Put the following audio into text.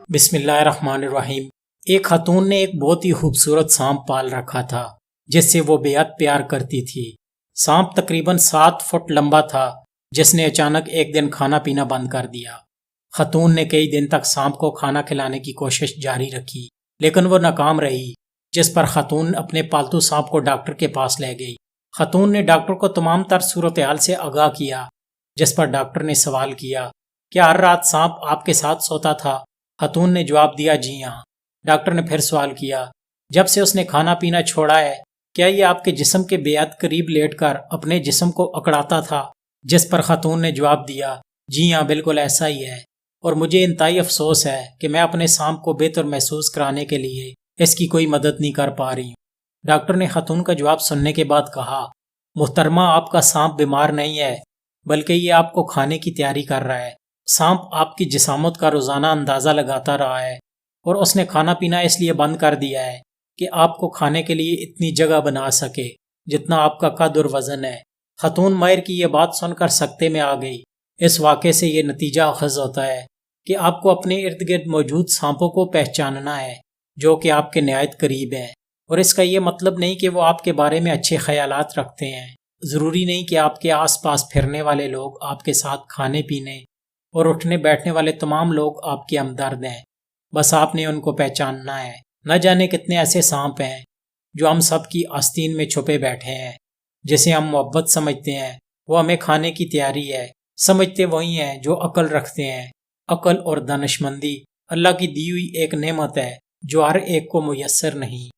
بسم اللہ الرحمن الرحیم۔ ایک خاتون نے ایک بہت ہی خوبصورت سانپ پال رکھا تھا جس سے وہ بے حد پیار کرتی تھی۔ سانپ تقریباً 7 فٹ لمبا تھا جس نے اچانک ایک دن کھانا پینا بند کر دیا۔ خاتون نے کئی دن تک سانپ کو کھانا کھلانے کی کوشش جاری رکھی لیکن وہ ناکام رہی، جس پر خاتون اپنے پالتو سانپ کو ڈاکٹر کے پاس لے گئی۔ خاتون نے ڈاکٹر کو تمام تر صورتحال سے آگاہ کیا، جس پر ڈاکٹر نے سوال کیا، کیا ہر رات سانپ آپ کے ساتھ سوتا تھا؟ خاتون نے جواب دیا، جی ہاں۔ ڈاکٹر نے پھر سوال کیا، جب سے اس نے کھانا پینا چھوڑا ہے کیا یہ آپ کے جسم کے بے حد قریب لیٹ کر اپنے جسم کو اکڑاتا تھا؟ جس پر خاتون نے جواب دیا، جی ہاں بالکل ایسا ہی ہے، اور مجھے انتہائی افسوس ہے کہ میں اپنے سانپ کو بہتر محسوس کرانے کے لیے اس کی کوئی مدد نہیں کر پا رہی ہوں۔ ڈاکٹر نے خاتون کا جواب سننے کے بعد کہا، محترمہ آپ کا سانپ بیمار نہیں ہے بلکہ یہ آپ کو کھانے کی تیاری کر رہا ہے۔ سانپ آپ کی جسامت کا روزانہ اندازہ لگاتا رہا ہے اور اس نے کھانا پینا اس لیے بند کر دیا ہے کہ آپ کو کھانے کے لیے اتنی جگہ بنا سکے جتنا آپ کا قد اور وزن ہے۔ خاتون ماہر کی یہ بات سن کر سکتے میں آ گئی۔ اس واقعے سے یہ نتیجہ اخذ ہوتا ہے کہ آپ کو اپنے ارد گرد موجود سانپوں کو پہچاننا ہے جو کہ آپ کے نہایت قریب ہیں، اور اس کا یہ مطلب نہیں کہ وہ آپ کے بارے میں اچھے خیالات رکھتے ہیں۔ ضروری نہیں کہ آپ کے آس پاس پھرنے والے لوگ آپ کے ساتھ کھانے پینے اور اٹھنے بیٹھنے والے تمام لوگ آپ کے ہمدرد ہیں، بس آپ نے ان کو پہچاننا ہے۔ نہ جانے کتنے ایسے سانپ ہیں جو ہم سب کی آستین میں چھپے بیٹھے ہیں۔ جسے ہم محبت سمجھتے ہیں وہ ہمیں کھانے کی تیاری ہے۔ سمجھتے وہی ہیں جو عقل رکھتے ہیں۔ عقل اور دانشمندی اللہ کی دی ہوئی ایک نعمت ہے جو ہر ایک کو میسر نہیں۔